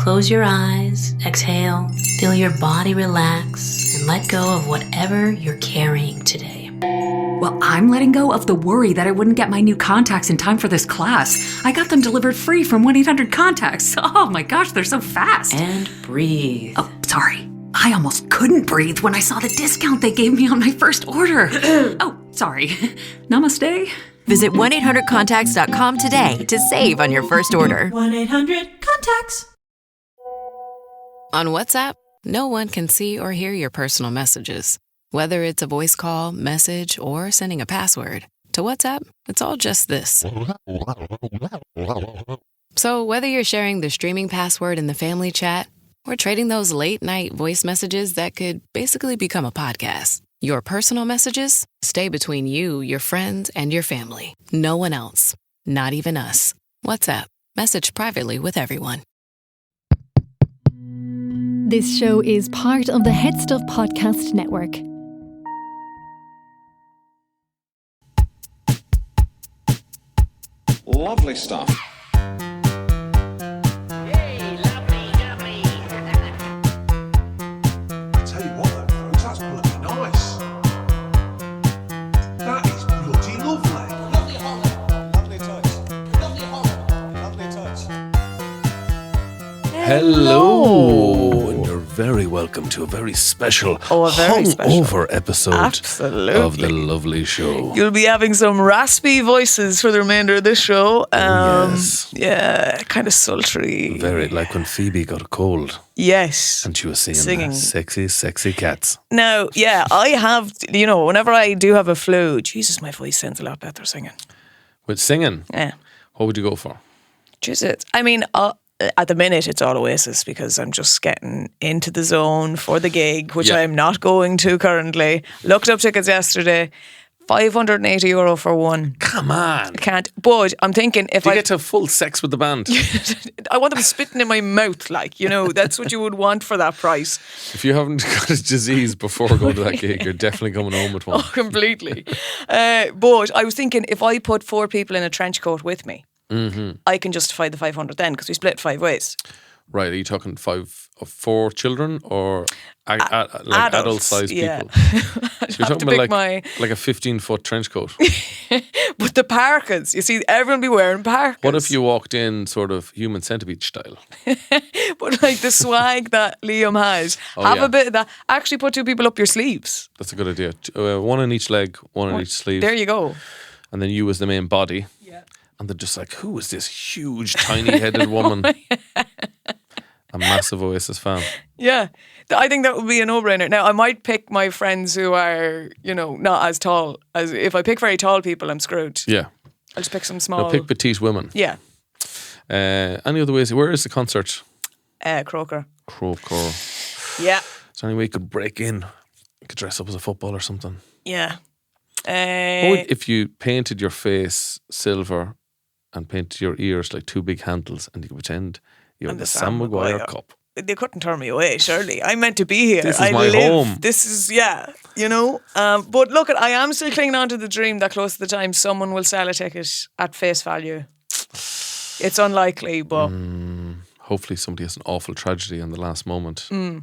Close your eyes, exhale, feel your body relax, and let go of whatever you're carrying today. Well, I'm letting go of the worry that I wouldn't get my new contacts in time for this class. I got them delivered free from 1-800-CONTACTS. Oh my gosh, they're so fast. And breathe. Oh, sorry. I almost couldn't breathe when I saw the discount they gave me on my first order. Oh, sorry. Namaste. Visit 1-800-CONTACTS.com today to save on your first order. 1-800-CONTACTS. On WhatsApp, no one can see or hear your personal messages. Whether it's a voice call, message, or sending a password. To WhatsApp, it's all just this. So whether you're sharing the streaming password in the family chat or trading those late-night voice messages that could basically become a podcast, your personal messages stay between you, your friends, and your family. No one else. Not even us. WhatsApp. Message privately with everyone. This show is part of the HeadStuff Podcast Network. Lovely stuff. Hey, lovely, lovely. Tell you what, though, folks, that's bloody nice. That is bloody lovely. Lovely Holland. Lovely touch. Lovely Holland. Lovely touch. Hello, and you're very welcome to a very special, hungover episode of The Lovely Show. You'll be having some raspy voices for the remainder of this show. Yes. Yeah, kind of sultry. Very, like when Phoebe got a cold. Yes. And she was singing. Sexy, sexy cats. Now, yeah, I have, whenever I do have a flu, Jesus, my voice sounds a lot better singing. With singing? Yeah. What would you go for? Jesus. I mean, at the minute, it's all Oasis because I'm just getting into the zone for the gig, which I'm not going to currently. Looked up tickets yesterday, €580 for one. Come on. I can't. But I'm thinking if Do you get to have full sex with the band? I want them spitting in my mouth, that's what you would want for that price. If you haven't got a disease before going to that gig, you're definitely coming home with one. Oh, completely. But I was thinking if I put 4 people in a trench coat with me, I can justify the 500 then because we split 5 ways. Right, are you talking 4 children or adult-sized people? You're talking about like a 15-foot trench coat. But the parkas, you see, everyone be wearing parkas. What if you walked in sort of Human Centipede style? But like the swag that Liam has, a bit of that. Actually put 2 people up your sleeves. That's a good idea. 1 on each leg, 1 on each sleeve. There you go. And then you as the main body. And they're just like, who is this huge, tiny-headed woman? A massive Oasis fan. Yeah. I think that would be a no-brainer. Now, I might pick my friends who are, not as tall. As if I pick very tall people, I'm screwed. Yeah. I'll just pick some small. I'll pick petite women. Yeah. Any other ways? Where is the concert? Croker. Yeah. Is there any way you could break in? You could dress up as a football or something. Yeah. If you painted your face silver and painted your ears like 2 big handles and you could pretend you had the Sam Maguire Cup. They couldn't turn me away, surely. I'm meant to be here. This is my home. This is, but look, I am still clinging on to the dream that close to the time someone will sell a ticket at face value. It's unlikely, but... Hopefully somebody has an awful tragedy in the last moment. They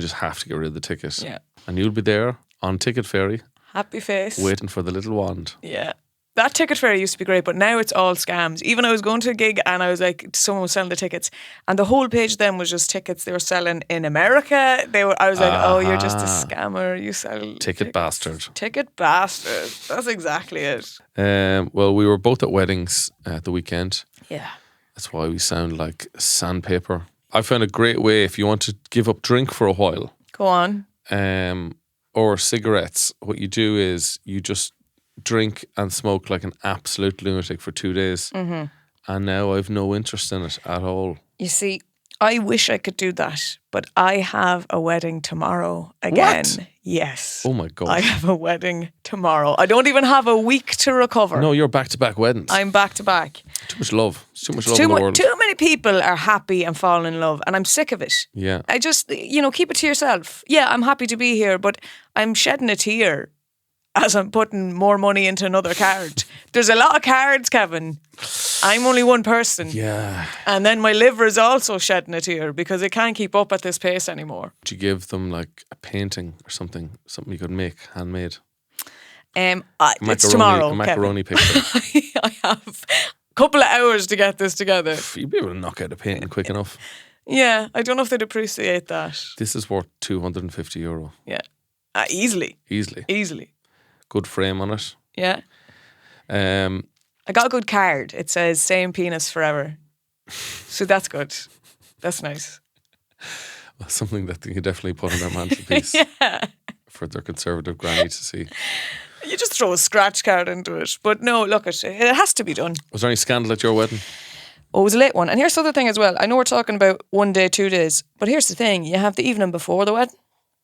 just have to get rid of the ticket. Yeah. And you'll be there on Ticket Fairy. Happy face. Waiting for the little wand. Yeah. That Ticket Fairy used to be great, but now it's all scams. Even I was going to a gig and I was like, someone was selling the tickets, and the whole page then was just tickets they were selling in America. I was like, oh, you're just a scammer. You sell Ticket bastard. Ticket bastard. That's exactly it. Well, we were both at weddings at the weekend. Yeah. That's why we sound like sandpaper. I found a great way if you want to give up drink for a while. Go on. Or cigarettes. What you do is you just drink and smoke like an absolute lunatic for 2 days. And now I've no interest in it at all. You see, I wish I could do that, but I have a wedding tomorrow again. What? Yes. Oh my God. I have a wedding tomorrow. I don't even have a week to recover. No, you're back-to-back weddings. I'm back-to-back. Too much love. It's too much love in the world. Too many people are happy and falling in love, and I'm sick of it. Yeah. I just, keep it to yourself. Yeah, I'm happy to be here, but I'm shedding a tear as I'm putting more money into another card. There's a lot of cards, Kevin. I'm only one person. Yeah. And then my liver is also shedding a tear because it can't keep up at this pace anymore. Would you give them like a painting or something you could make handmade? It's tomorrow. A macaroni picture. I have a couple of hours to get this together. You'd be able to knock out a painting quick enough. Yeah, I don't know if they'd appreciate that. This is worth €250. Yeah, easily. Easily. Good frame on it. Yeah. I got a good card. It says "Same penis forever," so that's good. That's nice. Well, something that you definitely put on their mantelpiece for their conservative granny to see. You just throw a scratch card into it, but no, look, it has to be done. Was there any scandal at your wedding? Oh, it was a late one. And here's the other thing as well. I know we're talking about 1 day, 2 days, but here's the thing. You have the evening before the wedding.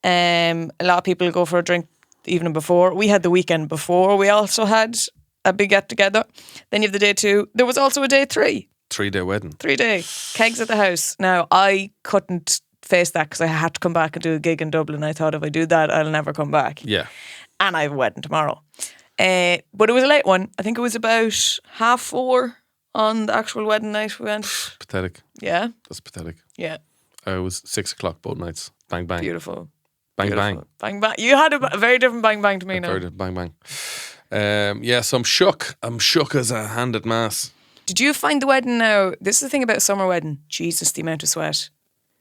A lot of people go for a drink the evening before. We had the weekend before. We also had a big get together. Then you have the day 2. There was also a day 3. 3-day wedding. 3 day. Kegs at the house. Now, I couldn't face that because I had to come back and do a gig in Dublin. I thought if I do that, I'll never come back. Yeah. And I have a wedding tomorrow. But it was a late one. I think it was about 3:30 on the actual wedding night we went. Pathetic. Yeah. That's pathetic. Yeah. It was 6 o'clock both nights. Bang, bang. Beautiful. Bang, Beautiful. bang. Bang, bang. You had a very different bang, bang to me now. Very different bang, bang. Yeah, so I'm shook. I'm shook as a hand at mass. Did you find the wedding now? This is the thing about a summer wedding. Jesus, the amount of sweat.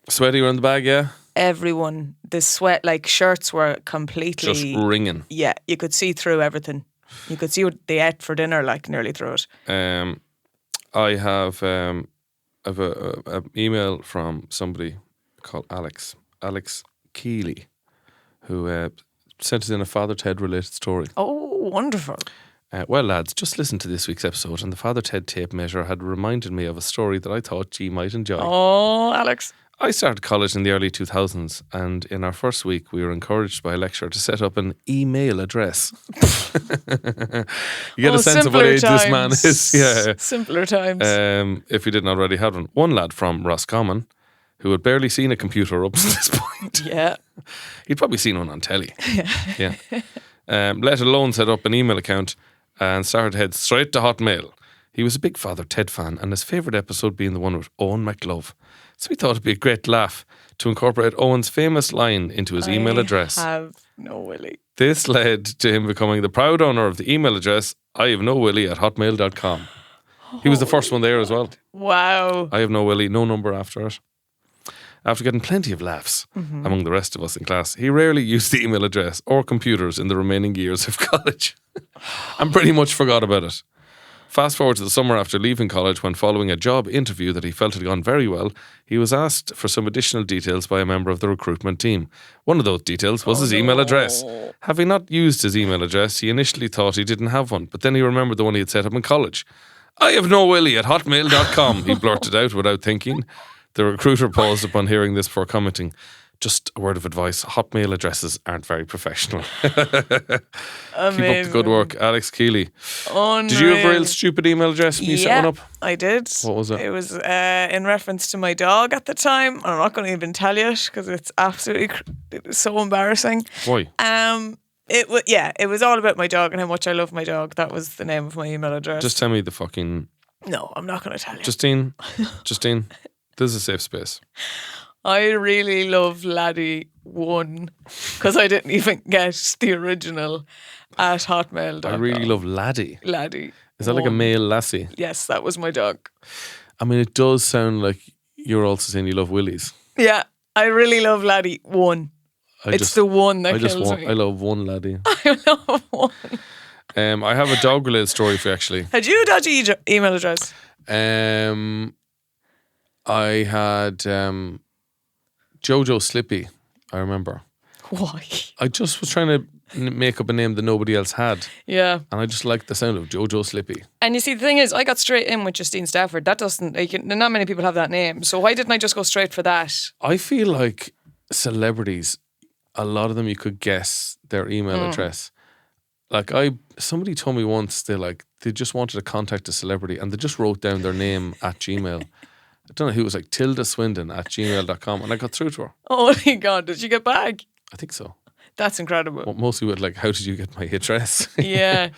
Sweaty around the bag, yeah? Everyone. The sweat, like shirts were completely... Just ringing. Yeah, you could see through everything. You could see what they ate for dinner, like nearly through it. I have an email from somebody called Alex Keeley, who sent us in a Father Ted related story. Oh, wonderful. Well, lads, just listen to this week's episode, and the Father Ted tape measure had reminded me of a story that I thought you might enjoy. Oh, Alex. I started college in the early 2000s, and in our first week, we were encouraged by a lecturer to set up an email address. You get a sense of what age this man is. Yeah. Simpler times. If you didn't already have one. One lad from Roscommon, who had barely seen a computer up to this point. Yeah. He'd probably seen one on telly. Yeah. Let alone set up an email account and started to head straight to Hotmail. He was a big Father Ted fan, and his favourite episode being the one with Owen McLove. So he thought it'd be a great laugh to incorporate Owen's famous line into his email address. I have no willy. This led to him becoming the proud owner of the email address I have no willy at hotmail.com. He was the first one there as well. Wow. I have no willy, no number after it. After getting plenty of laughs among the rest of us in class, he rarely used the email address or computers in the remaining years of college and pretty much forgot about it. Fast forward to the summer after leaving college, when following a job interview that he felt had gone very well, he was asked for some additional details by a member of the recruitment team. One of those details was his email address. Having not used his email address, he initially thought he didn't have one, but then he remembered the one he had set up in college. I have no willy at hotmail.com, he blurted out without thinking. The recruiter paused upon hearing this before commenting, just a word of advice, Hotmail addresses aren't very professional. Keep up the good work, Alex Keeley. Unreal. Did you have a real stupid email address when you set one up? I did. What was it? It was in reference to my dog at the time. I'm not going to even tell you it because it's absolutely it was so embarrassing. Why? It was all about my dog and how much I love my dog. That was the name of my email address. Just tell me the fucking... No, I'm not going to tell you. Justine, this is a safe space. I really love Laddie1 because I didn't even get the original at hotmail.com. I really love Laddie. Laddie. Is that like a male lassie? Yes, that was my dog. I mean, it does sound like you're also saying you love willies. Yeah, I really love Laddie1. It's the one that kills me. I love one Laddie. I love one. I have a dog related story for you actually. Had you a dodgy email address? I had Jojo Slippy, I remember. Why? I just was trying to make up a name that nobody else had. Yeah. And I just liked the sound of Jojo Slippy. And you see, the thing is, I got straight in with Justine Stafford. That doesn't, not many people have that name. So why didn't I just go straight for that? I feel like celebrities, a lot of them you could guess their email address. Like somebody told me once they just wanted to contact a celebrity and they just wrote down their name at Gmail. I don't know who it was, like Tilda Swindon at gmail.com, and I got through to her. Oh my God, did you get back? I think so. That's incredible. Well, mostly with how did you get my address? Yeah.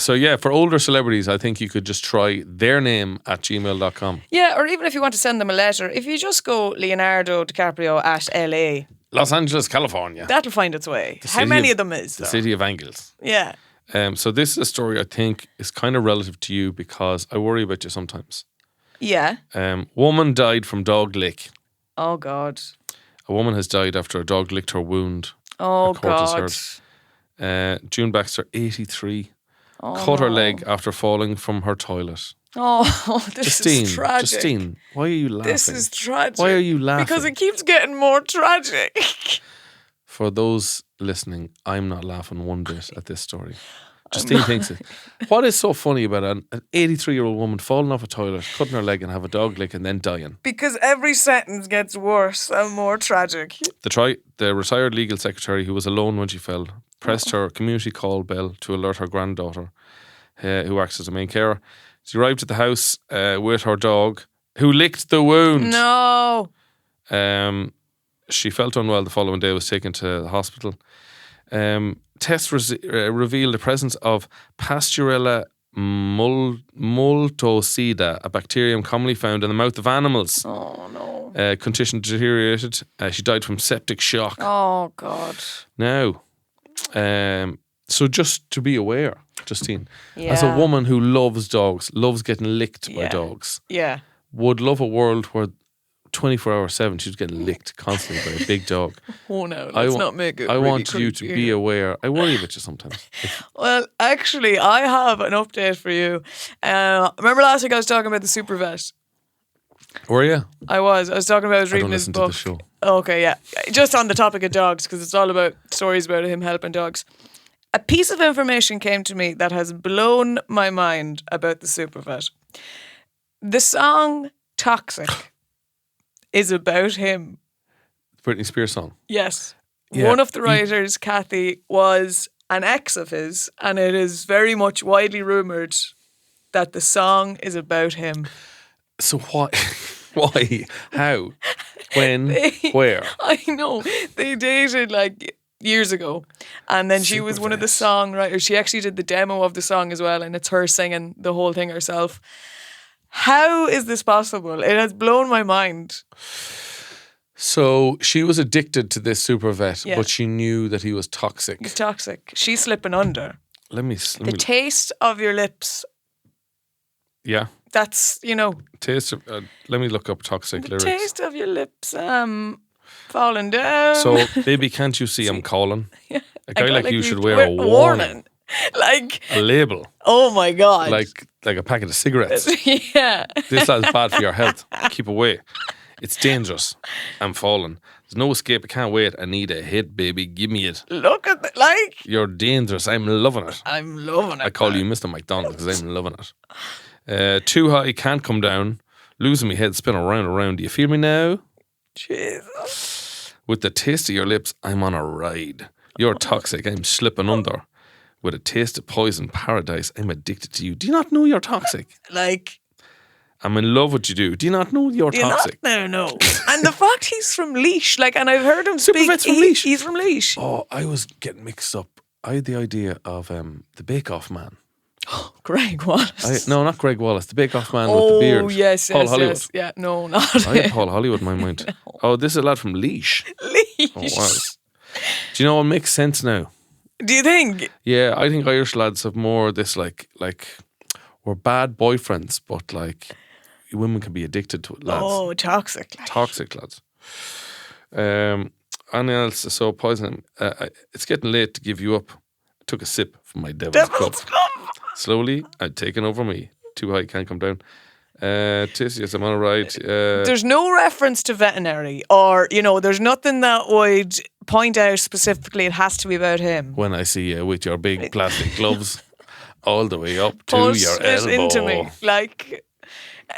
So yeah, for older celebrities, I think you could just try their name at gmail.com. Yeah, or even if you want to send them a letter, if you just go Leonardo DiCaprio at LA, Los Angeles, California. that'll find its way. How city many of- of them is The there? city of angels. Yeah. So this is a story I think is kind of relative to you because I worry about you sometimes. Yeah. Woman died from dog lick. Oh, God. A woman has died after a dog licked her wound. Oh, A court has God. heard. June Baxter, 83, Oh, cut her no. leg after falling from her toilet. Oh, this Justine, is tragic. Justine, why are you laughing? This is tragic. Why are you laughing? Because it keeps getting more tragic. For those listening, I'm not laughing one bit at this story. Justine thinks it. What is so funny about an 83-year-old woman falling off a toilet, cutting her leg and have a dog lick and then dying? Because every sentence gets worse and more tragic. The retired legal secretary, who was alone when she fell, pressed her community call bell to alert her granddaughter, who acts as a main carer. She arrived at the house with her dog, who licked the wound. No. She felt unwell the following day, was taken to the hospital. Tests revealed the presence of Pasteurella multocida, a bacterium commonly found in the mouth of animals. Oh, no. Condition deteriorated. She died from septic shock. Oh, God. Now, so just to be aware, Justine, as a Yeah. woman who loves dogs, loves getting licked by Yeah. dogs, Yeah. would love a world where 24 hours 7 she's getting licked constantly by a big dog. Oh, no. Let's not make it I really want you to creepy. be aware. I worry about you sometimes. Well, actually, I have an update for you. Remember last week I was talking about the super vet? Were you? I was talking about I don't reading his listen to book. the show. Okay, yeah. Just on the topic of dogs, because it's all about stories about him helping dogs. A piece of information came to me that has blown my mind about the super vet. The song Toxic is about him. Britney Spears song. Yes. Yeah. One of the writers, Kathy, was an ex of his, and it is very much widely rumoured that the song is about him. So why? Why? How? When? Where? I know. They dated like years ago. And then she was one of the songwriters. She actually did the demo of the song as well, and it's her singing the whole thing herself. How is this possible? It has blown my mind. So she was addicted to this super vet, Yeah. but she knew that he was toxic. He's toxic. She's slipping under. Let me The taste of your lips. yeah. That's, Taste of, let me look up toxic the lyrics. taste of your lips. Falling down. So, baby, can't you see I'm calling? Yeah. A guy like you should wear a warning. Like, A label. oh my God. Like a packet of cigarettes. yeah. This is bad for your health. Keep away. It's dangerous. I'm falling. There's no escape. I can't wait. I need a hit, baby. Give me it. Look at that. Like, You're dangerous. I'm loving it. I'm loving it. I call you Mr. McDonald because I'm loving it. Too high, can't come down. Losing my head, spin around and around. Do you feel me now? Jesus. With the taste of your lips, I'm on a ride. You're toxic. I'm slipping under. With a taste of poison paradise, I'm addicted to you. Do you not know you're toxic? Like, I'm in love with you. Do you not know you're do you toxic? not know? And the fact he's from Leash, like, and I've heard him speak. Supervet's from Laois. He's from Leash. Oh, I was getting mixed up. I had the idea of the Bake Off man. Greg Wallace. No, not Greg Wallace. The Bake Off man with Oh, the beard. yes, Paul yes, Hollywood. yes. Yeah, no, not I had him. Paul Hollywood in my mind. Oh, this is a lad from Leash. Leash. Oh, wow. Do you know what makes sense now? Do you think? Yeah, I think Irish lads have more this like we're bad boyfriends, but like women can be addicted to it, lads. Oh, toxic. Like. Toxic lads. Anything else? So poison. It's getting late to give you up. I took a sip from my devil's Devil's cup. Cup. Slowly, I'd taken over me. Too high, can't come down. Yes, I'm on a ride. There's no reference to veterinary, or there's nothing that would point out specifically it has to be about him. When I see you with your big plastic gloves all the way up to Push your it elbow. into me, like.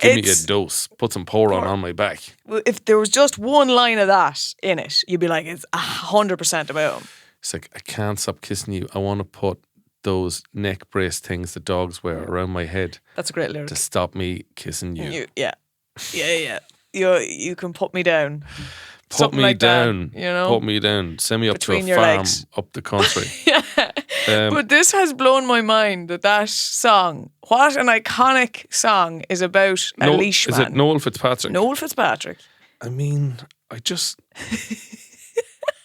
Give me a dose. Put some Poron on my back. If there was just one line of that in it, you'd be like, it's 100% about him. It's like, I can't stop kissing you. I want to put those neck brace things that dogs wear around my head That's a great lyric. to stop me kissing you. Yeah. You can put me down. Put Something me like down. that, Put me down. Send me up Between to a your farm legs. up the country. But this has blown my mind that song, what an iconic song, is about a leash man. Is it Noel Fitzpatrick? Noel Fitzpatrick. I mean,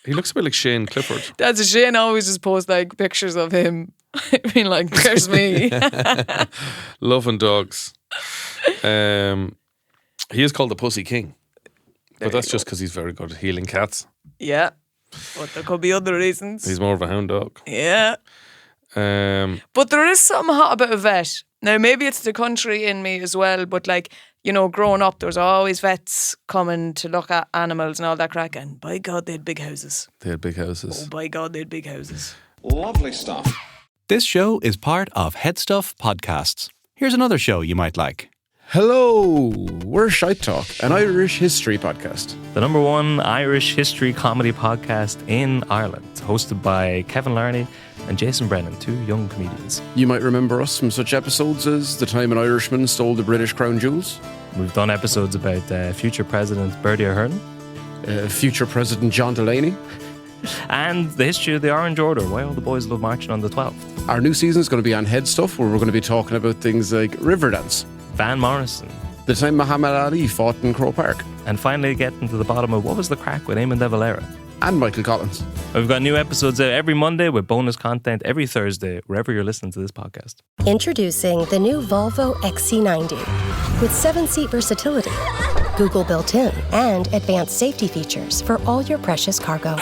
he looks a bit like Shane Clifford. That's a Shane always just posts like pictures of him. I mean, like, there's me. Loving dogs. He is called the Pussy King. But that's just because he's very good at healing cats. Yeah. But there could be other reasons. He's more of a hound dog. Yeah. But there is something hot about a vet. Now, maybe it's the country in me as well, but like, you know, growing up, there was always vets coming to look at animals and all that crack. And by God, they had big houses. They had big houses. Oh, by God, they had big houses. Lovely stuff. This show is part of HeadStuff Podcasts. Here's another show you might like. Hello, we're Shite Talk, an Irish history podcast. The number one Irish history comedy podcast in Ireland, hosted by Kevin Larney and Jason Brennan, two young comedians. You might remember us from such episodes as the time an Irishman stole the British crown jewels. We've done episodes about future President Bertie Ahern. Future President John Delaney. And the history of the Orange Order, why all the boys love marching on the 12th. Our new season is going to be on HeadStuff, where we're going to be talking about things like Riverdance, Van Morrison, the time Muhammad Ali fought in Croke Park, and finally getting to the bottom of what was the crack with Eamon de Valera. And Michael Collins. We've got new episodes out every Monday with bonus content every Thursday, wherever you're listening to this podcast. Introducing the new Volvo XC90 with 7-seat versatility, Google built-in, and advanced safety features for all your precious cargo.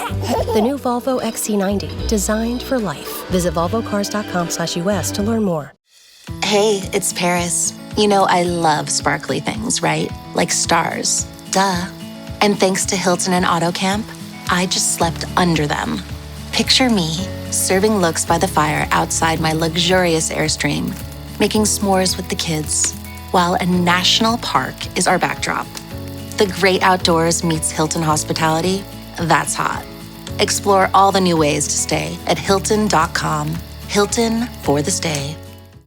The new Volvo XC90, designed for life. Visit volvocars.com/US to learn more. Hey, it's Paris. You know I love sparkly things, right? Like stars. Duh. And thanks to Hilton and AutoCamp, I just slept under them. Picture me, serving looks by the fire outside my luxurious Airstream, making s'mores with the kids, while a national park is our backdrop. The great outdoors meets Hilton hospitality. That's hot. Explore all the new ways to stay at Hilton.com. Hilton for the stay.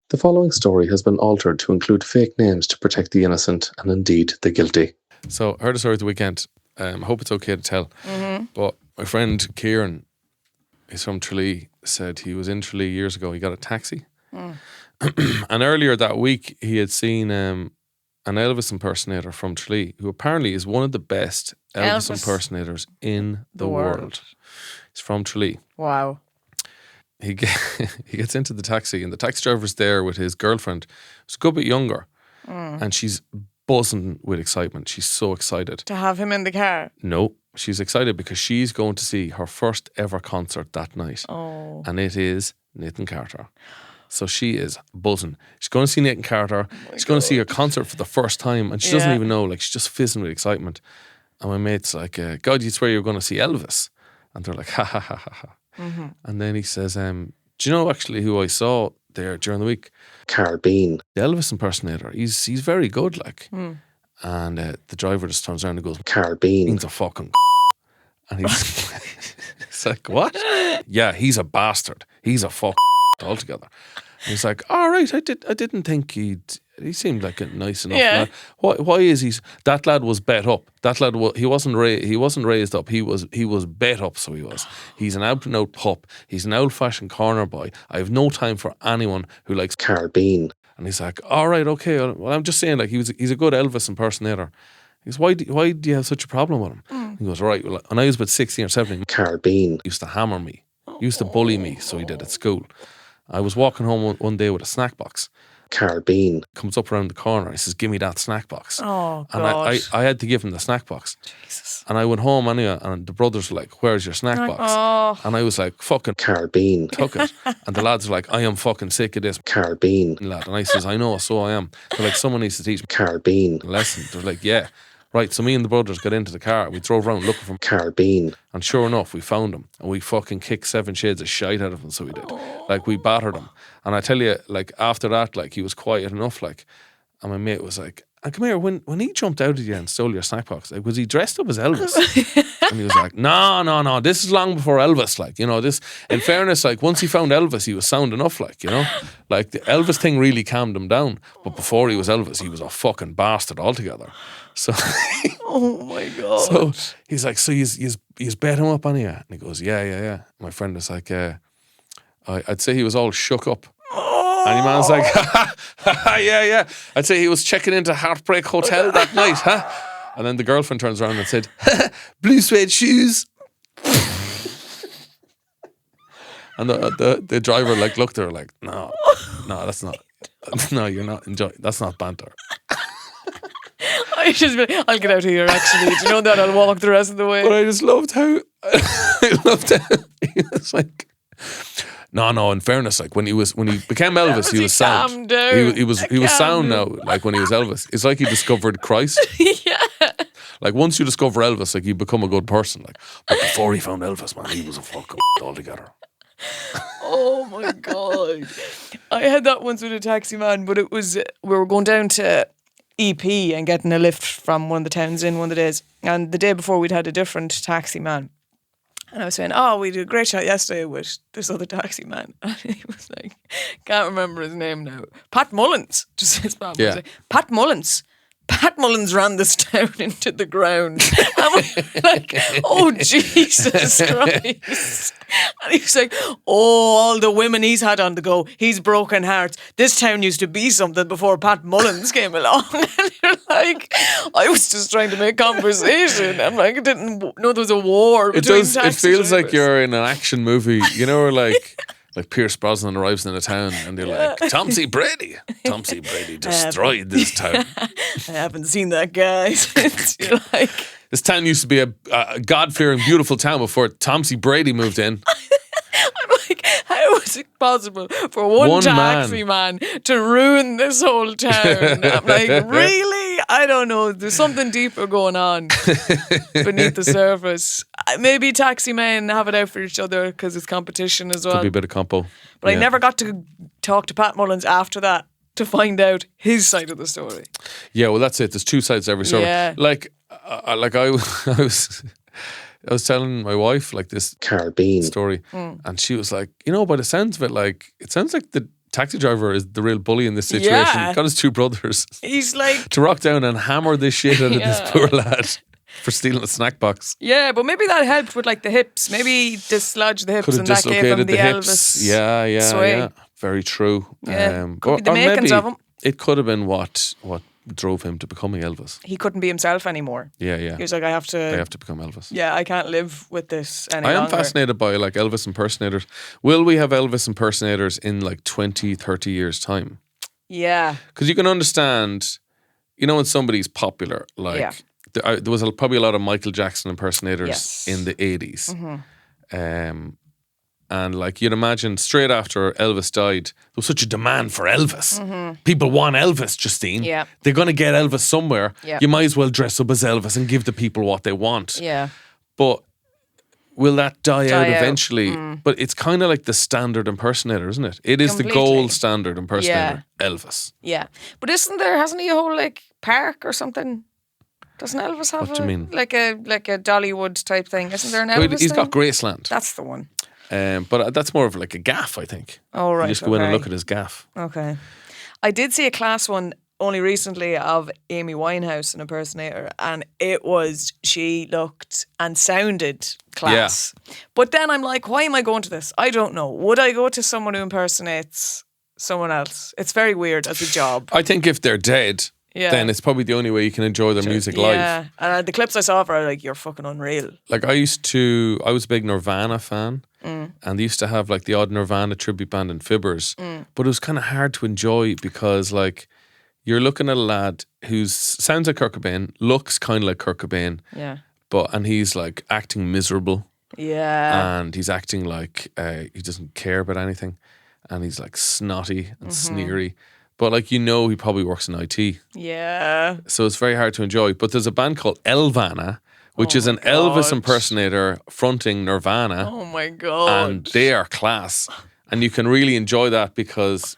The following story has been altered to include fake names to protect the innocent and indeed the guilty. So I heard a story at the weekend. I hope it's okay to tell. Mm-hmm. But my friend Kieran is from Tralee, said he was in Tralee years ago. He got a taxi. And earlier that week he had seen an Elvis impersonator from Tralee, who apparently is one of the best Elvis impersonators in the world. He's from Tralee. Wow. He gets into the taxi, and the taxi driver's there with his girlfriend, who's a good bit younger, and she's buzzing with excitement. She's so excited. To have him in the car? No, she's excited because she's going to see her first ever concert that night. Oh. And it is Nathan Carter. So she is buzzing. She's going to see Nathan Carter. She's going to see a concert for the first time, and she doesn't even know. Like, she's just fizzing with excitement. And my mate's like, God, you swear you're going to see Elvis? And they're like, ha ha ha ha ha. Mm-hmm. And then he says, do you know actually who I saw there during the week? Karl Bean. The Elvis impersonator. He's very good, like. And the driver just turns around and goes, Karl Bean. He's a fucking and he's like, what? Yeah, he's a bastard. He's a fuck altogether. And he's like, all right, I didn't think he seemed like a nice enough lad. Why is he? That lad was bet up. That lad he wasn't raised up. He was bet up. So he was. He's an out and out pup. He's an old fashioned corner boy. I have no time for anyone who likes Karl Bean. And he's like, all right, okay. Well, I'm just saying, like, he's a good Elvis impersonator. He goes, why do you have such a problem with him? He goes, right. Well, when I was about 16 or 17, Karl Bean he used to hammer me. He used to bully me. So he did at school. I was walking home one day with a snack box. Karl Bean comes up around the corner. He says, give me that snack box. Oh, God. And I had to give him the snack box. Jesus. And I went home anyway, and the brothers were like, where's your snack box? Oh. And I was like, fucking Karl Bean. Took it. And the lads were like, I am fucking sick of this Karl Bean lad. And I says, I know, so I am. They're like, someone needs to teach me Karl Bean a lesson. They're like, yeah. Right, so me and the brothers got into the car. We drove around looking for Karl Bean. And sure enough, we found him. And we fucking kicked 7 shades of shite out of him, so we did. Like, we battered him. And I tell you, like, after that, like, he was quiet enough, like, and my mate was like, come here, when he jumped out at you and stole your snack box, like, was he dressed up as Elvis? And he was like, no, this is long before Elvis, like, you know, this, in fairness, like, once he found Elvis, he was sound enough, like, you know, like, the Elvis thing really calmed him down, but before he was Elvis, he was a fucking bastard altogether. So, oh my God. So he's like, so he's bet him up on you? And he goes, yeah. My friend was like, I'd say he was all shook up. And your man's like, yeah. I'd say he was checking into Heartbreak Hotel that night, huh? And then the girlfriend turns around and said, blue suede shoes. And the driver like looked at her like, no, that's not. No, you're not enjoying. That's not banter. I just be like, I'll get out of here. Actually, do you know that? I'll walk the rest of the way. But I just loved how he was like, no. In fairness, like when he became Elvis, he was sound. He was sound now. Like when he was Elvis, it's like he discovered Christ. Yeah. Like once you discover Elvis, like you become a good person. Like, but before he found Elvis, man, he was a fucking altogether. Oh my God. I had that once with a taxi man, but it was, we were going down to EP and getting a lift from one of the towns in one of the days. And the day before we'd had a different taxi man. And I was saying, we did a great shot yesterday with this other taxi man. And he was like, can't remember his name now. Pat Mullins. Just his Pat Mullins. Pat Mullins. Pat Mullins ran this town into the ground. And we're like, oh, Jesus Christ. And he was like, all the women he's had on the go, he's broken hearts. This town used to be something before Pat Mullins came along. And you're like, I was just trying to make conversation. I'm like, I didn't know there was a war between taxi It feels drivers. like you're in an action movie, you know, or like Pierce Brosnan arrives in a town and they're like, Tom C. Brady destroyed this town. I haven't seen that guy since. You're like, this town used to be a God-fearing, beautiful town before Tom C. Brady moved in. I'm like, how is it possible for one taxi man to ruin this whole town? I'm like, really? I don't know. There's something deeper going on beneath the surface. Maybe taxi men have it out for each other because it's competition as well. Could be a bit of compo. But I never got to talk to Pat Mullins after that to find out his side of the story. Yeah, well, that's it. There's two sides to every story. Yeah. Like I was telling my wife like this Karl Bean story, and she was like, you know, by the sounds of it, like it sounds like the taxi driver is the real bully in this situation. Yeah. He's got his two brothers. He's like to rock down and hammer this shit out of this poor lad for stealing a snack box. Yeah, but maybe that helped with like the hips. Maybe dislodged the hips Could have and that gave him dislocated the the hips. Elvis Yeah. sway. Very true. Yeah. Could be the makings of him. It could have been what drove him to becoming Elvis. He couldn't be himself anymore. Yeah. He was like, I have to become Elvis. Yeah, I can't live with this any longer. I am fascinated by like Elvis impersonators. Will we have Elvis impersonators in like 20, 30 years' time? Yeah. Because you can understand, you know, when somebody's popular, like there was probably a lot of Michael Jackson impersonators in the 80s. Mm-hmm. And like you'd imagine straight after Elvis died, there was such a demand for Elvis. Mm-hmm. People want Elvis, Justine. Yeah. They're going to get Elvis somewhere. Yeah. You might as well dress up as Elvis and give the people what they want. Yeah. But will that die out out. eventually? But it's kind of like the standard impersonator, isn't it? It is the gold standard impersonator, Elvis. Yeah. But hasn't he a whole like park or something? Doesn't Elvis have What do you mean? like a Dollywood type thing? Isn't there an Elvis Well, he's got thing? Graceland. That's the one. But that's more of like a gaff, I think. Oh, right. You just go in and look at his gaff. Okay. I did see a class one only recently of Amy Winehouse, an impersonator, and she looked and sounded class. Yeah. But then I'm like, why am I going to this? I don't know. Would I go to someone who impersonates someone else? It's very weird as a job. I think if they're dead, then it's probably the only way you can enjoy their music live. Yeah, and the clips I saw of her, like, you're fucking unreal. Like I was a big Nirvana fan, and they used to have like the odd Nirvana tribute band in Fibbers, but it was kind of hard to enjoy because like you're looking at a lad who sounds like Kurt Cobain, looks kind of like Kurt Cobain, and he's like acting miserable, and he's acting like he doesn't care about anything, and he's like snotty and sneery. But like he probably works in IT. Yeah. So it's very hard to enjoy. But there's a band called Elvana, which is an Elvis impersonator fronting Nirvana. Oh my God. And they are class. And you can really enjoy that because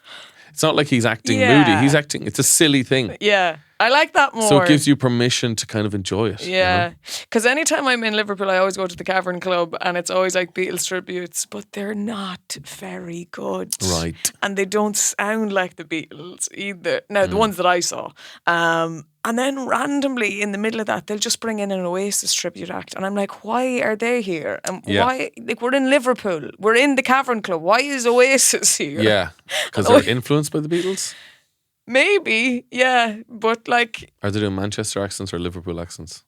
it's not like he's acting moody. He's acting, it's a silly thing. Yeah. I like that more. So it gives you permission to kind of enjoy it. Yeah. Because anytime I'm in Liverpool, I always go to the Cavern Club and it's always like Beatles tributes, but they're not very good. Right. And they don't sound like the Beatles either. Now, the ones that I saw. And then randomly in the middle of that, they'll just bring in an Oasis tribute act. And I'm like, why are they here? And why? Like, we're in Liverpool. We're in the Cavern Club. Why is Oasis here? Yeah. Because they're influenced by the Beatles? Maybe, yeah. But like... Are they doing Manchester accents or Liverpool accents?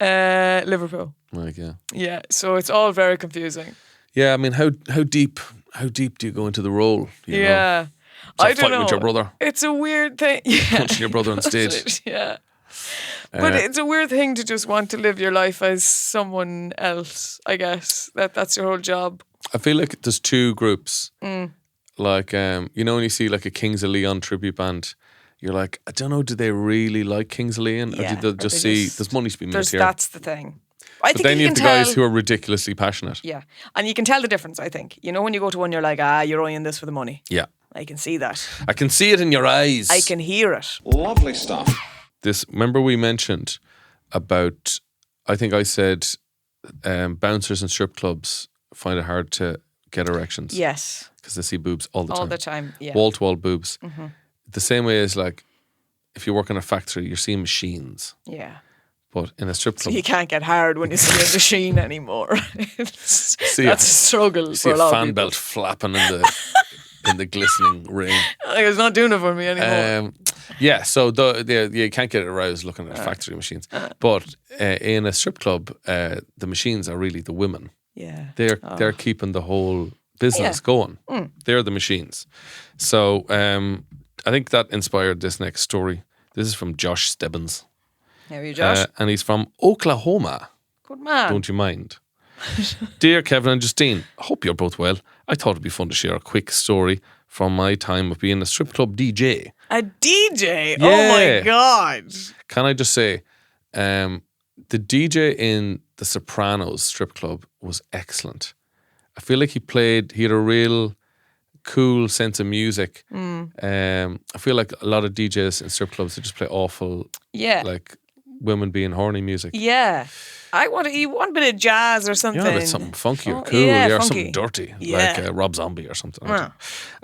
Liverpool. Like, yeah. Yeah, so it's all very confusing. Yeah, I mean, how deep do you go into the role? You know? I don't know. With your brother. It's a weird thing. Yeah. Punching your brother on stage. Yeah. But it's a weird thing to just want to live your life as someone else, I guess. That's your whole job. I feel like there's two groups. Like, you know, when you see like a Kings of Leon tribute band, you're like, I don't know, do they really like Kings of Leon? Yeah, or do they just see there's money to be made here? That's the thing. I think then you have the tell, guys who are ridiculously passionate. Yeah. And you can tell the difference, I think. You know, when you go to one, you're like, you're only in this for the money. Yeah. I can see that. I can see it in your eyes. I can hear it. Lovely stuff. Remember we mentioned about, I think I said, bouncers in strip clubs find it hard to get erections. Yes. Because they see boobs all the time. All the time, yeah. Wall-to-wall boobs. Mm-hmm. The same way as like, if you work in a factory, you're seeing machines. Yeah. But in a strip club... So you can't get hard when you see a machine anymore. That's a struggle for a lot of people. See a fan belt flapping in the glistening rain. Like, it's not doing it for me anymore. Yeah, so you can't get aroused looking at factory machines. But in a strip club, the machines are really the women. Yeah. They're keeping the whole business going. They're the machines. So I think that inspired this next story. This is from Josh Stebbins. How are you, Josh? And he's from Oklahoma. Good man. Don't you mind? Dear Kevin and Justine, I hope you're both well. I thought it'd be fun to share a quick story from my time of being a strip club DJ. A DJ? Yeah. Oh my God. Can I just say, the DJ in the Sopranos strip club was excellent. I feel like he had a real cool sense of music. I feel like a lot of DJs in strip clubs, they just play awful, like women being horny music. Yeah. You want a bit of jazz or something. Yeah, like something funky or cool, or funky. something dirty, Yeah. like Rob Zombie or something.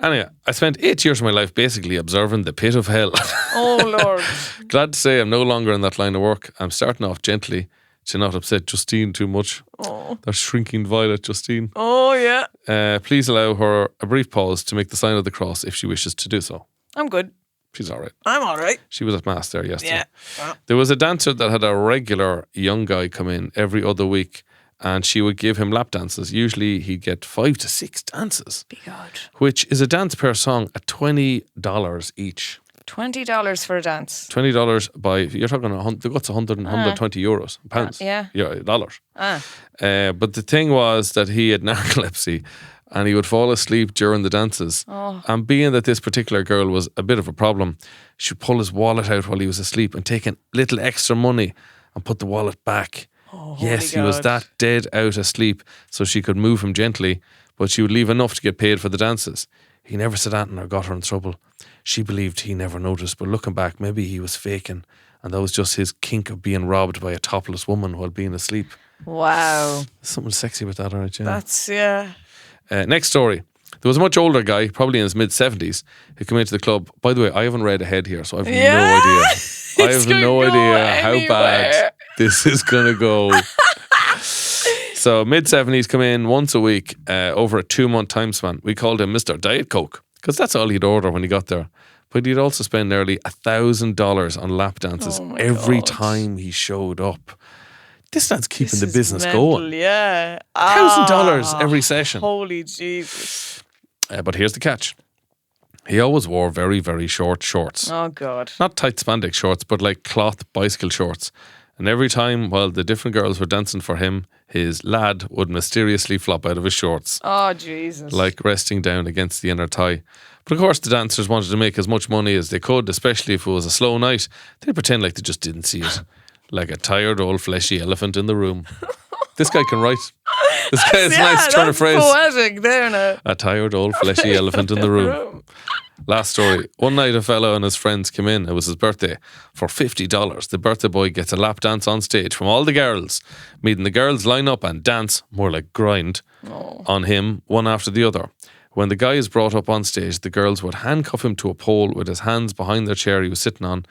Anyway, I spent 8 years of my life basically observing the pit of hell. Oh, Lord. Glad to say I'm no longer in that line of work. I'm starting off gently to not upset Justine too much. Oh. That shrinking violet Justine. Oh, yeah. Please allow her a brief pause to make the sign of the cross if she wishes to do so. I'm good. She's all right. I'm all right. She was at Mass there yesterday. Yeah. There was a dancer that had a regular young guy come in every other week and she would give him lap dances. Usually he'd get 5 to 6 dances. Be good. Which is a dance per song at $20 each. $20 for a dance. $20 you're talking, that's 120 euros, pounds. Yeah. Dollars. But the thing was that he had narcolepsy and he would fall asleep during the dances. Oh. And being that this particular girl was a bit of a problem, she'd pull his wallet out while he was asleep and take a little extra money and put the wallet back. Oh, yes, he was that dead out asleep, so she could move him gently, but she would leave enough to get paid for the dances. He never said that or got her in trouble. She believed he never noticed, but looking back, maybe he was faking and that was just his kink of being robbed by a topless woman while being asleep. Wow. There's something sexy about that, aren't you? That's, yeah. Next story. There was a much older guy, probably in his mid-70s, who came into the club. By the way, I haven't read ahead here, so I have no idea. I have no idea how bad this is going to go. So mid-70s, come in once a week over a 2-month time span. We called him Mr. Diet Coke because that's all he'd order when he got there. But he'd also spend nearly $1,000 on lap dances every time he showed up. This lad's keeping the business going. Yeah. $1,000 every session. Holy Jesus. But here's the catch. He always wore very, very short shorts. Oh, God. Not tight spandex shorts, but like cloth bicycle shorts. And every time while the different girls were dancing for him, his lad would mysteriously flop out of his shorts. Oh, Jesus. Like resting down against the inner thigh. But of course the dancers wanted to make as much money as they could, especially if it was a slow night. They'd pretend like they just didn't see it. Like a tired old fleshy elephant in the room. This guy can write. This guy has a nice turn of phrase. Poetic there now. A tired old fleshy elephant in the room. Last story. One night a fellow and his friends came in. It was his birthday. For $50, the birthday boy gets a lap dance on stage from all the girls. Meeting the girls line up and dance, more like grind, on him, one after the other. When the guy is brought up on stage, the girls would handcuff him to a pole with his hands behind their chair he was sitting on.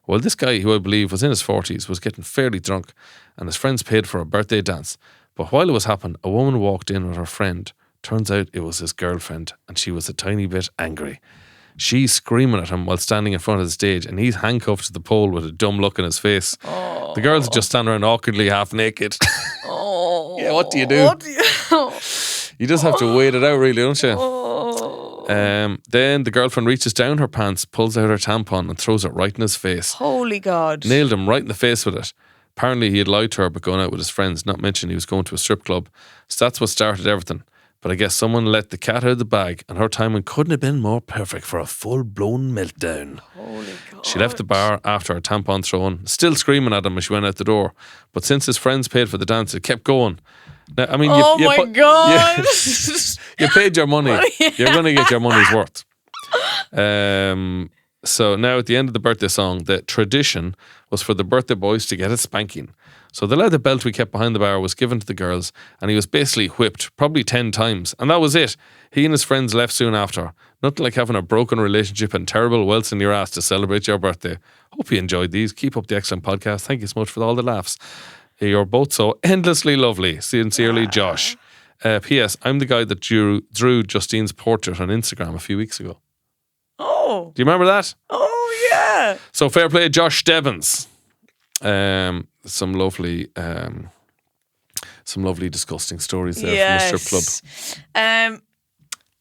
Well, this guy, who I believe was in his 40s, was getting fairly drunk, and his friends paid for a birthday dance. But while it was happening, a woman walked in with her friend. Turns out it was his girlfriend, and she was a tiny bit angry. She's screaming at him while standing in front of the stage, and he's handcuffed to the pole with a dumb look on his face. The girls just stand around awkwardly half naked. Yeah, what do you do? You just have to wait it out, really, don't you? Then the girlfriend reaches down her pants, pulls out her tampon and throws it right in his face. Holy God. Nailed him right in the face with it. Apparently he had lied to her about going out with his friends, not mentioning he was going to a strip club. So that's what started everything. But I guess someone let the cat out of the bag, and her timing couldn't have been more perfect for a full-blown meltdown. Holy God. She left the bar after her tampon thrown, still screaming at him as she went out the door. But since his friends paid for the dance, it kept going. Now, I mean, my God. You paid your money. You're going to get your money's worth. So now at the end of the birthday song, the tradition was for the birthday boys to get a spanking. So the leather belt we kept behind the bar was given to the girls, and he was basically whipped probably 10 times. And that was it. He and his friends left soon after. Nothing like having a broken relationship and terrible welts in your ass to celebrate your birthday. Hope you enjoyed these. Keep up the excellent podcast. Thank you so much for all the laughs. You're both so endlessly lovely. Sincerely, Josh. P.S. I'm the guy that drew Justine's portrait on Instagram a few weeks ago. Oh. Do you remember that? Oh, yeah. So fair play, Josh Stebbins. Some lovely disgusting stories there from the strip club.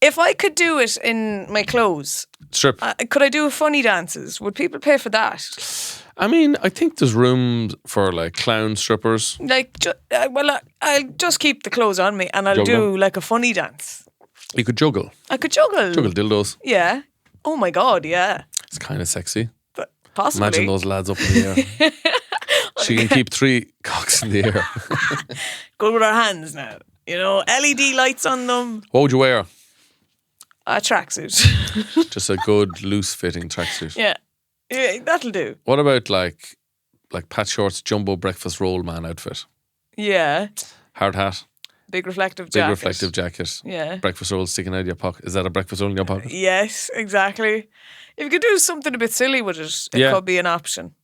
If I could do it in my clothes, could I do funny dances? Would people pay for that? I mean, I think there's room for like clown strippers. Like, I'll just keep the clothes on me and I'll do like a funny dance. You could juggle. I could juggle. Juggle dildos. Yeah. Oh my God, yeah. It's kind of sexy. But possibly. Imagine those lads up in the air. She can keep 3 cocks in the air. Good with her hands now. You know, LED lights on them. What would you wear? A tracksuit. Just a good loose fitting tracksuit. Yeah, that'll do. What about like Pat Short's jumbo breakfast roll man outfit? Yeah. Hard hat. Big reflective jacket. Yeah. Breakfast roll sticking out of your pocket. Is that a breakfast roll in your pocket? Yes, exactly. If you could do something a bit silly with it, it could be an option.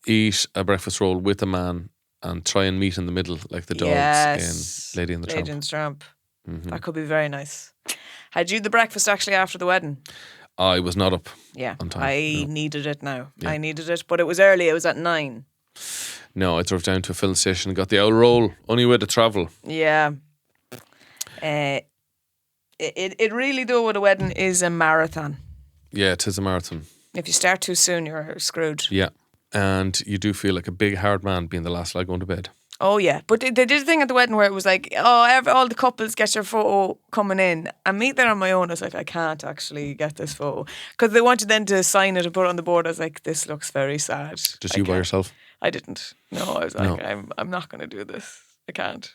Eat a breakfast roll with a man and try and meet in the middle like the dogs in Lady and the Tramp. Lady and the Tramp. That could be very nice. Had you the breakfast actually after the wedding? I was not up. Yeah, on time. I needed it now. Yeah. I needed it, but it was early. It was at 9. No, I drove down to a filling station and got the owl roll. Only way to travel. Yeah. It really, though, with a wedding is a marathon. Yeah, it is a marathon. If you start too soon, you're screwed. Yeah. And you do feel like a big hard man being the last lad going to bed. Oh, yeah. But they did a thing at the wedding where it was like, all the couples get your photo coming in. And me there on my own, I was like, I can't actually get this photo. Because they wanted then to sign it and put it on the board. I was like, this looks very sad. Just you by yourself? I didn't. No, I was like, I'm not going to do this. I can't.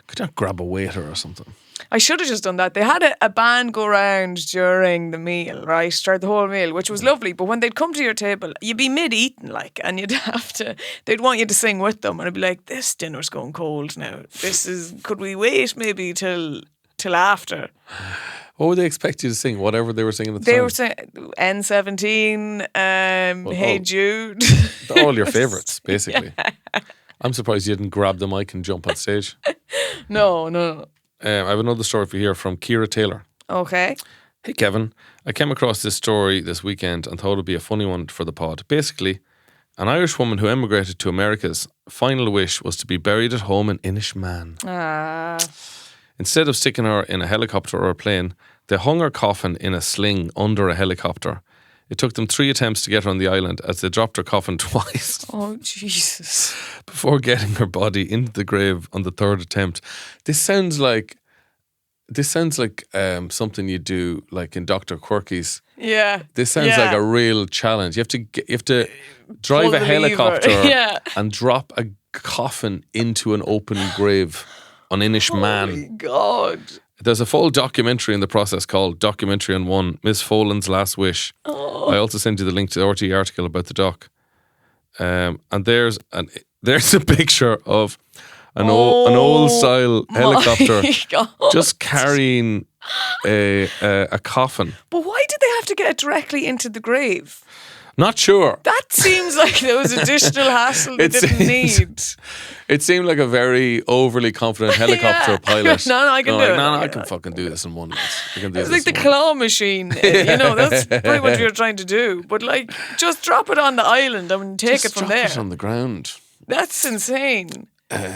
Could you not grab a waiter or something? I should have just done that. They had a band go round during the meal, right? Throughout the whole meal, which was lovely. But when they'd come to your table, you'd be mid-eating, like, and they'd want you to sing with them. And I'd be like, this dinner's going cold now. Could we wait maybe till after? What would they expect you to sing? Whatever they were singing at the time? They were saying N17, Hey Jude. All your favourites, basically. Yeah. I'm surprised you didn't grab the mic and jump on stage. No. I have another story for you here from Ciara Taylor. Okay. Hey, Kevin. I came across this story this weekend and thought it would be a funny one for the pod. Basically, an Irish woman who emigrated to America's final wish was to be buried at home in Inishmaan. Instead of sticking her in a helicopter or a plane, they hung her coffin in a sling under a helicopter. It took them 3 attempts to get her on the island as they dropped her coffin twice. Oh, Jesus. Before getting her body into the grave on the 3rd attempt. This sounds like something you do like in Dr. Quirky's. Yeah. This sounds like a real challenge. You have to drive a helicopter and drop a coffin into an open grave on Inishmaan. Oh my God. There's a full documentary in the process called Documentary on One, Miss Folan's Last Wish. Oh. I also sent you the link to the RT article about the doc. And there's a picture of an old style helicopter just carrying a coffin. But why did they have to get it directly into the grave? Not sure. That seems like there was additional hassle they didn't need. It seemed like a very overly confident helicopter pilot. No, I can do it. No, I can fucking do this in one minute. It's like the claw machine. That's pretty much what you're trying to do. But like, just drop it on the island and take it from there. Just drop it on the ground. That's insane.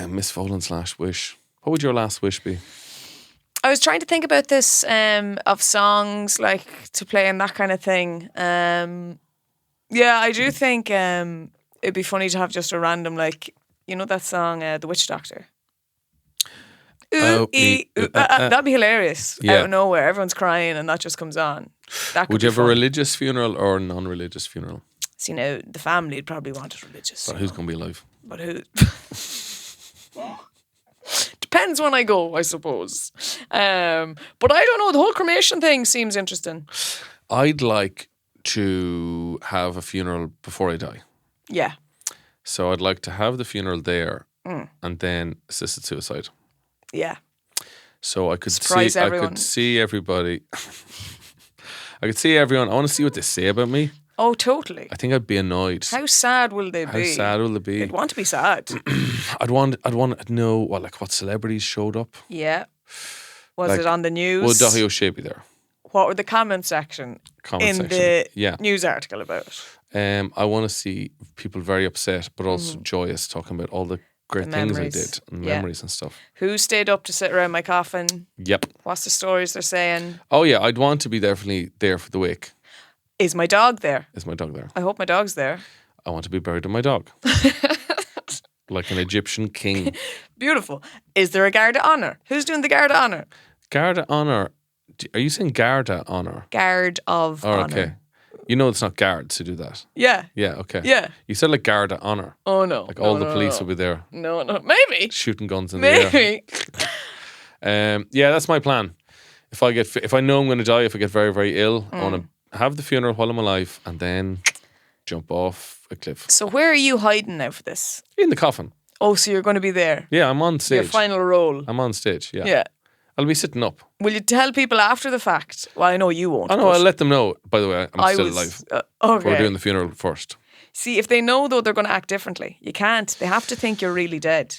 Miss Folan's last wish. What would your last wish be? I was trying to think about this of songs like to play and that kind of thing. Yeah, I do think it'd be funny to have just a random, like, that song, The Witch Doctor. That'd be hilarious. Yeah. Out of nowhere, everyone's crying and that just comes on. That Would you have a religious funeral or a non-religious funeral? See, now the family would probably want it religious. But who's going to be alive? But who? Depends when I go, I suppose. But I don't know. The whole cremation thing seems interesting. I'd like to have a funeral before I die. Yeah. So I'd like to have the funeral there and then assisted suicide. Yeah. So I could Surprise everyone. I could see everybody. I could see everyone. I want to see what they say about me. Oh, totally. I think I'd be annoyed. How sad will they be? How sad will they be? They'd want to be sad. I'd want to know what celebrities showed up. Yeah. Was it on the news? Will Daithí O'Shea be there? What were the comment section the news article about it? I want to see people very upset but also joyous, talking about all the great things I did and memories and stuff. Who stayed up to sit around my coffin? Yep. What's the stories they're saying? Oh yeah, I'd want to be definitely there for the wake. Is my dog there? Is my dog there? I hope my dog's there. I want to be buried with my dog. Like an Egyptian king. Beautiful. Is there a Garda Honour? Who's doing the Garda Honour? Garda Honour. Are you saying Garda Honour? Guard of Honour. Okay. It's not guards who do that. Yeah. Yeah, okay. Yeah. You said like Garda Honour. Oh no. Like all the police will be there. No. Maybe. Shooting guns in the air. Maybe. Yeah, that's my plan. If I know I'm going to die, if I get very, very ill, I want to have the funeral while I'm alive and then jump off a cliff. So where are you hiding now for this? In the coffin. Oh, so you're going to be there? Yeah, I'm on stage. Your final role? I'm on stage, yeah. Yeah. I'll be sitting up. Will you tell people after the fact? Well, I know you won't. I know, I'll let them know. By the way, I'm still alive. Okay. We're doing the funeral first. See, if they know, though, they're going to act differently. You can't. They have to think you're really dead.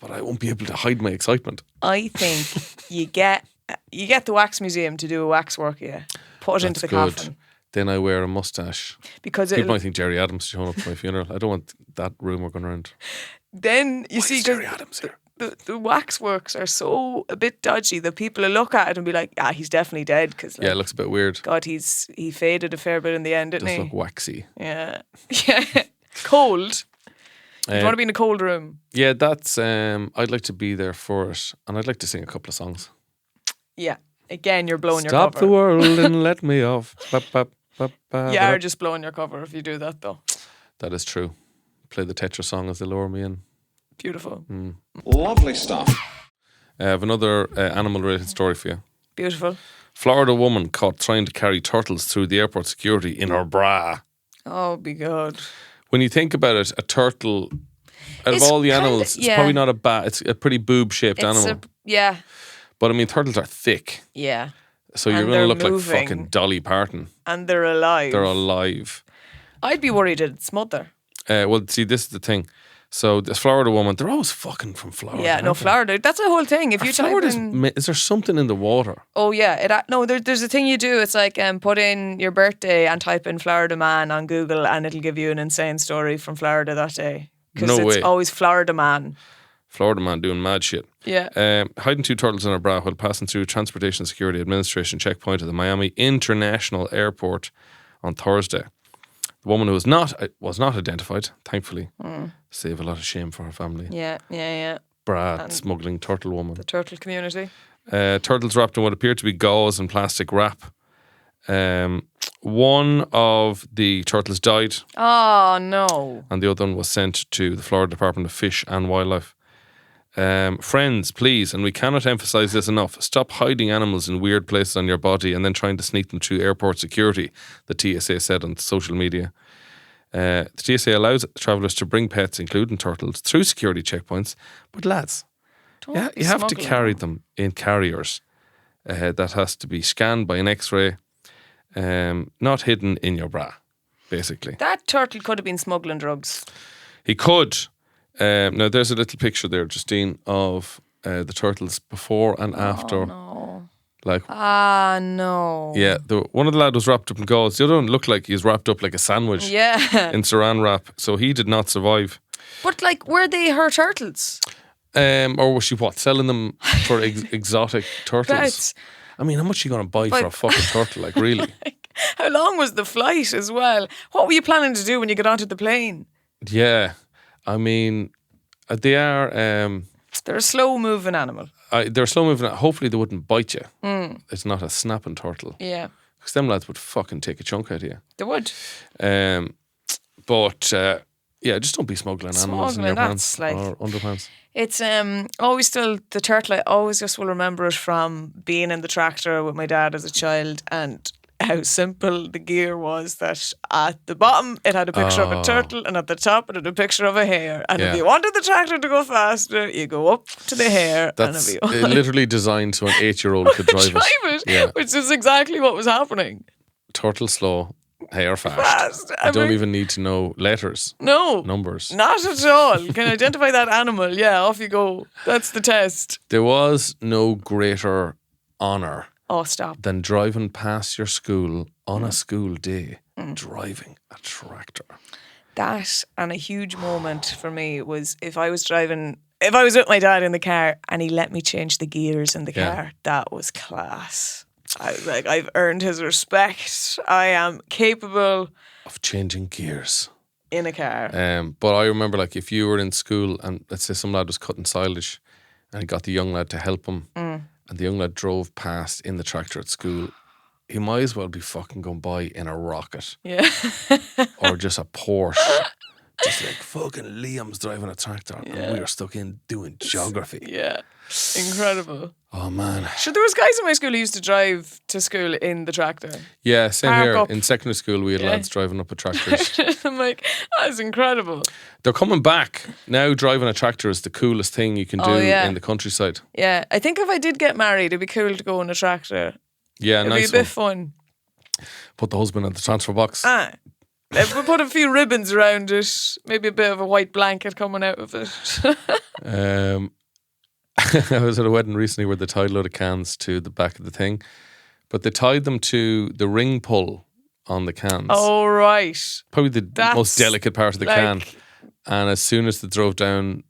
But I won't be able to hide my excitement. I think you get the wax museum to do a wax work, put it into the coffin. Then I wear a mustache. Because people might think Jerry Adams is showing up to my funeral. I don't want that rumour going around. Then you see Jerry Adams here. The waxworks are so a bit dodgy that people will look at it and be like, he's definitely dead. Cause it looks a bit weird. God, he faded a fair bit in the end, didn't he? Does look waxy. Yeah. Cold. You want to be in a cold room. Yeah, that's, I'd like to be there for it. And I'd like to sing a couple of songs. Yeah. Again, you're blowing your cover. Stop the world and let me off. You are just blowing your cover if you do that, though. That is true. Play the Tetra song as they lower me in. Beautiful. Lovely stuff. I have another animal-related story for you. Beautiful. Florida woman caught trying to carry turtles through the airport security in her bra. Oh, be good. When you think about it, a turtle, out of all the animals, it's probably not a bat. It's a pretty boob-shaped animal. Yeah. But I mean, turtles are thick. Yeah. So you're going to look like fucking Dolly Parton. And they're alive. They're alive. I'd be worried it'd smother. Well, see, this is the thing. So this Florida woman, they're always fucking from Florida. Yeah, no, Florida. That's the whole thing. If you type in... Is there something in the water? Oh, yeah. There's a thing you do. It's like put in your birthday and type in Florida man on Google and it'll give you an insane story from Florida that day. Because it's always Florida man. Florida man doing mad shit. Yeah. Hiding two turtles in her bra while passing through Transportation Security Administration checkpoint at the Miami International Airport on Thursday. The woman who was not identified, thankfully. Save a lot of shame for her family. Yeah. Bra smuggling turtle woman. The turtle community. Turtles wrapped in what appeared to be gauze and plastic wrap. One of the turtles died. Oh, no. And the other one was sent to the Florida Department of Fish and Wildlife. Friends, please, and we cannot emphasize this enough, stop hiding animals in weird places on your body and then trying to sneak them through airport security, the TSA said on social media. The TSA allows travellers to bring pets, including turtles, through security checkpoints, but lads, yeah, you have to carry them in carriers that has to be scanned by an X-ray, not hidden in your bra, basically. That turtle could have been smuggling drugs. He could. Now, there's a little picture there, Justine, of the turtles before and after. No. Like, no. Yeah, one of the lads was wrapped up in gauze. The other one looked like he was wrapped up like a sandwich. Yeah. In saran wrap. So he did not survive. But like, were they her turtles? Or was she selling them for exotic turtles? Pets. I mean, how much are you going to buy for a fucking turtle? Like, really? How long was the flight as well? What were you planning to do when you got onto the plane? Yeah. I mean, they are... they're a slow-moving animal. They're slow-moving. Hopefully they wouldn't bite you. Mm. It's not a snapping turtle. Yeah. Because them lads would fucking take a chunk out of you. They would. But just don't be smuggling animals in your pants or underpants. It's always still the turtle. I always just will remember it from being in the tractor with my dad as a child and how simple the gear was, that at the bottom it had a picture of a turtle and at the top it had a picture of a hare. And if you wanted the tractor to go faster, you go up to the hare. That's literally designed so an 8-year-old could drive it. Yeah. Which is exactly what was happening. Turtle slow, hare fast. I don't even need to know letters. No. Numbers. Not at all. Can identify that animal. Yeah, off you go. That's the test. There was no greater honour than driving past your school on a school day, driving a tractor. That, and a huge moment for me was if I was with my dad in the car and he let me change the gears in the car, that was class. I was like, I've earned his respect. I am capable of changing gears in a car. But I remember, like, if you were in school and let's say some lad was cutting silage and he got the young lad to help him, and the young lad drove past in the tractor at school, he might as well be fucking going by in a rocket. Yeah. Or just a Porsche. Just like fucking Liam's driving a tractor and we were stuck in doing geography. Yeah. Incredible. Oh man. Sure, there was guys in my school who used to drive to school in the tractor. Yeah, same Park here. up. In secondary school we had lads driving up with tractors. I'm like, that's incredible. They're coming back. Now driving a tractor is the coolest thing you can do in the countryside. Yeah. I think if I did get married, it'd be cool to go on a tractor. Yeah, it'd nice be a bit fun. Put the husband in the transfer box. If we put a few ribbons around it, maybe a bit of a white blanket coming out of it. I was at a wedding recently where they tied a load of cans to the back of the thing, but they tied them to the ring pull on the cans. Oh, right. Probably the most delicate part of the can. And as soon as they drove down,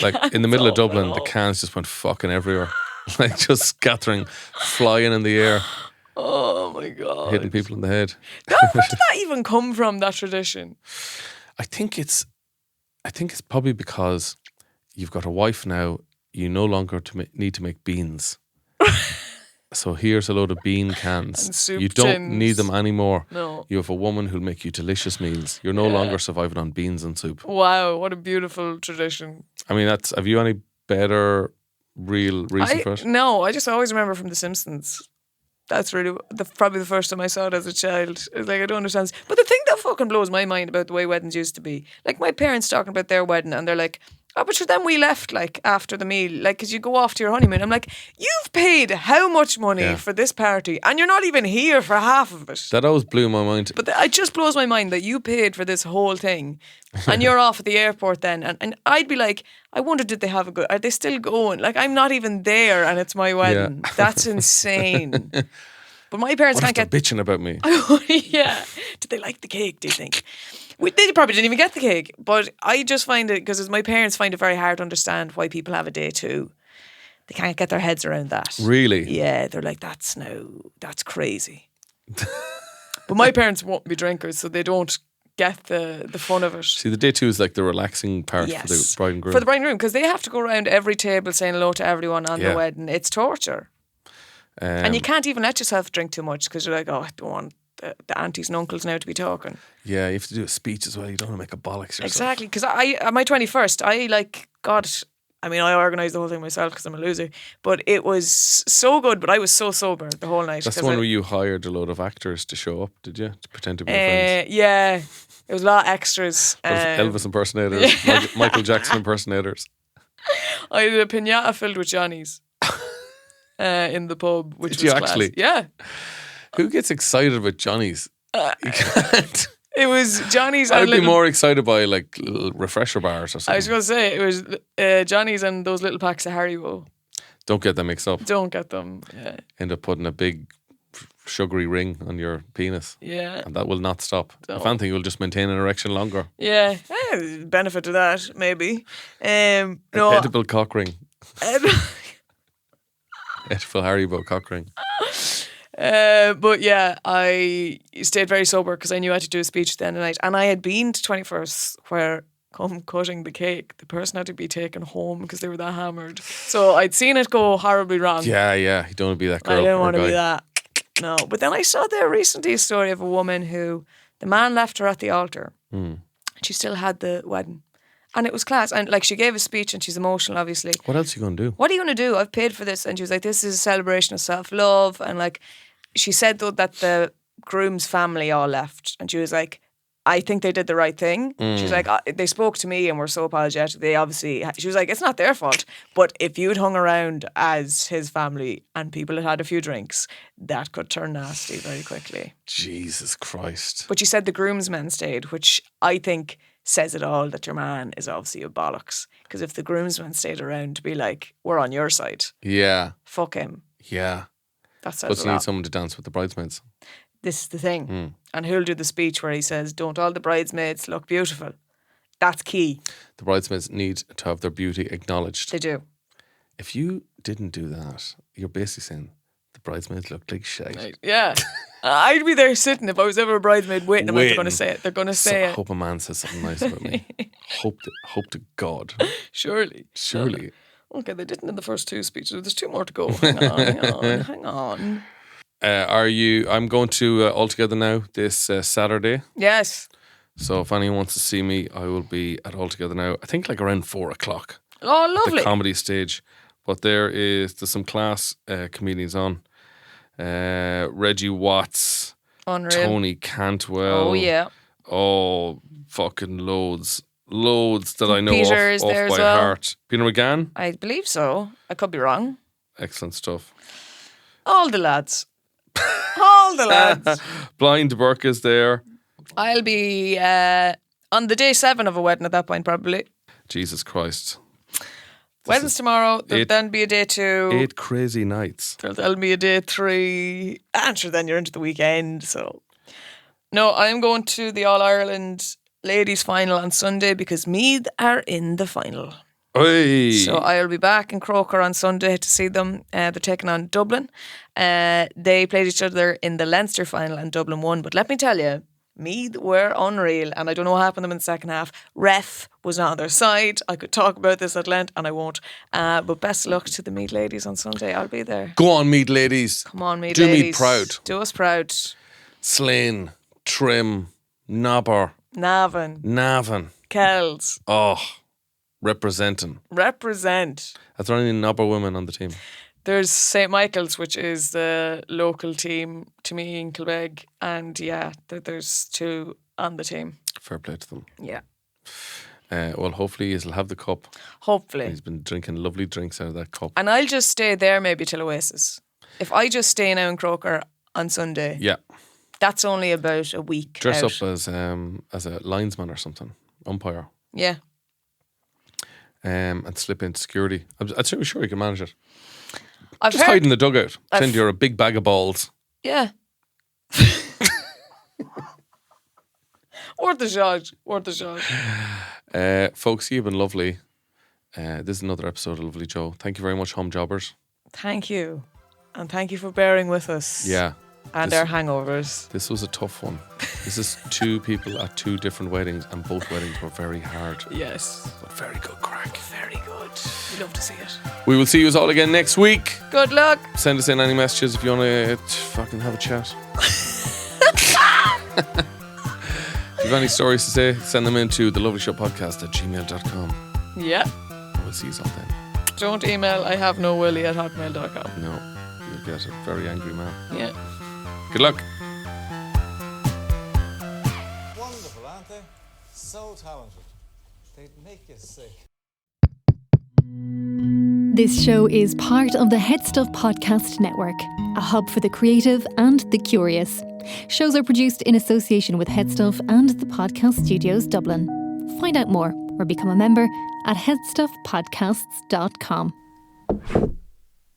like in the middle of Dublin, the cans just went fucking everywhere. Like just scattering, flying in the air. Oh my God. Hitting people in the head. Where did that even come from, that tradition? I think it's probably because you've got a wife now. You no longer need to make beans. So here's a load of bean cans. And soup you don't tins. need them anymore. No. You have a woman who'll make you delicious meals. You're no longer surviving on beans and soup. Wow, what a beautiful tradition. I mean, have you any better real reason for it? No, I just always remember from The Simpsons. That's really probably the first time I saw it as a child. It's like, I don't understand. But the thing that fucking blows my mind about the way weddings used to be, like my parents talking about their wedding and they're like, oh, but sure, then we left like after the meal, like, because you go off to your honeymoon. I'm like, you've paid how much money for this party and you're not even here for half of it. That always blew my mind. But it just blows my mind that you paid for this whole thing and you're off at the airport then. And I'd be like, I wonder, did they have are they still going? Like, I'm not even there and it's my wedding. Yeah. That's insane. But my parents can't get bitching about me. Yeah. Did they like the cake, do you think? They probably didn't even get the cake. But I just find it, because my parents find it very hard to understand why people have a day too. They can't get their heads around that. Really? Yeah, they're like, that's crazy. But my parents won't be drinkers, so they don't get the fun of it. See, the day two is like the relaxing part for the bride and groom. For the bride and groom, because they have to go around every table saying hello to everyone on the wedding. It's torture. And you can't even let yourself drink too much because you're like, oh, I don't want the aunties and uncles now to be talking. Yeah, you have to do a speech as well. You don't want to make a bollocks yourself. Exactly, because on my 21st, I I mean, I organised the whole thing myself because I'm a loser. But it was so good. But I was so sober the whole night. That's the one where you hired a load of actors to show up, did you? To pretend to be your friends. Yeah. It was a lot of extras. Elvis impersonators, Michael Jackson impersonators. I did a piñata filled with Johnnies in the pub, which Did was you class. actually? Yeah. Who gets excited with Johnnies? You can't. It was Johnny's. I'd be more excited by like little refresher bars or something. I was going to say, it was Johnny's and those little packs of Haribo. Don't get them mixed up. Don't get them. Yeah. End up putting a big sugary ring on your penis. Yeah. And that will not stop. Don't. If anything, you'll just maintain an erection longer. Yeah. Benefit to that, maybe. No. Edible cock ring. Edible Haribo cock ring. But yeah, I stayed very sober because I knew I had to do a speech at the end of the night. And I had been to 21st where, come cutting the cake, the person had to be taken home because they were that hammered. So I'd seen it go horribly wrong. Yeah. You don't want to be that girl. I didn't want to guy. be that. No. But then I saw there recently a story of a woman who the man left her at the altar. She still had the wedding. And it was class. And like she gave a speech and she's emotional, obviously. What else are you going to do? What are you going to do? I've paid for this. And she was like, this is a celebration of self-love. And like, she said though that the groom's family all left. And she was like, I think they did the right thing. She was like, they spoke to me and were so apologetic. They obviously, she was like, it's not their fault. But if you'd hung around as his family and people had had a few drinks, that could turn nasty very quickly. Jesus Christ. But she said the groomsmen stayed, which I think says it all that your man is obviously a bollocks. Because if the groomsmen stayed around to be like, we're on your side. Yeah. Fuck him. Yeah. That says Plus a you lot. need someone to dance with the bridesmaids. This is the thing. And who'll do the speech where he says, don't all the bridesmaids look beautiful? That's key. The bridesmaids need to have their beauty acknowledged. They do. If you didn't do that, you're basically saying the bridesmaids look like shite. Right. Yeah. I'd be there sitting if I was ever a bridesmaid waiting. I'm like, they're going to say it. They're going to say I it. hope a man says something nice about me. Hope to God. Surely. Okay, they didn't in the first two speeches. There's two more to go. Hang on. I'm going to All Together Now this Saturday. Yes. So if anyone wants to see me, I will be at All Together Now. I think like around 4:00. Oh, lovely. The comedy stage. But there's some class comedians on. Reggie Watts. Unreal. Tony Cantwell. Oh, yeah. Oh, fucking loads that I know Peter off is there by as well. heart. Peter McGann. I believe so. I could be wrong. Excellent stuff. All the lads. All the lads. Blind Burke is there. I'll be on the day 7 of a wedding at that point, probably. Jesus Christ. Weddings tomorrow. There'll then be a day 2. 8 crazy nights. There'll be a day 3. And sure, then you're into the weekend. So, no, I'm going to the All Ireland ladies final on Sunday because Meath are in the final. Hey. So I'll be back in Croker on Sunday to see them. They're taking on Dublin. They played each other in the Leinster final and Dublin won. But let me tell you, Meath were unreal, and I don't know what happened to them in the second half. Ref was not on their side. I could talk about this at length, and I won't. But best of luck to the Meath ladies on Sunday. I'll be there. Go on, Meath ladies. Come on, Meath Do ladies. Meath proud. Do us proud. Slane, Trim, Nobber, Navan, Kells. Oh, representing. Represent. Are there any Nobber women on the team? There's St. Michael's, which is the local team to me in Kilbeg. And yeah, there's 2 on the team. Fair play to them. Yeah. Well, hopefully he'll have the cup. Hopefully. He's been drinking lovely drinks out of that cup. And I'll just stay there maybe till Oasis. If I just stay now in Croker on Sunday, Yeah. that's only about a week Dress out. up as a linesman or something. Umpire. Yeah. And slip into security. I'm sure you can manage it. I've Just heard, hide in the dugout. Pretend you're a big bag of balls. Yeah. Worth a shot. Folks, you've been lovely. This is another episode of Lovely Joe. Thank you very much, home jobbers. Thank you. And thank you for bearing with us. Yeah. And our hangovers. This was a tough one. This is 2 people at 2 different weddings, and both weddings were very hard. Yes. But very good crack. Very good. We love to see it. We will see you all again next week. Good luck. Send us in any messages if you want to fucking have a chat. If you have any stories to say, send them into thelovelyshoppodcast@gmail.com. Yeah. We'll see you sometime. Don't email IhaveNoWilly@hotmail.com. No, you'll get a very angry man. Yeah. Good luck. Wonderful, aren't they? So talented. They'd make you sick. This show is part of the HeadStuff Podcast Network, a hub for the creative and the curious. Shows are produced in association with HeadStuff and the Podcast Studios Dublin. Find out more or become a member at headstuffpodcasts.com.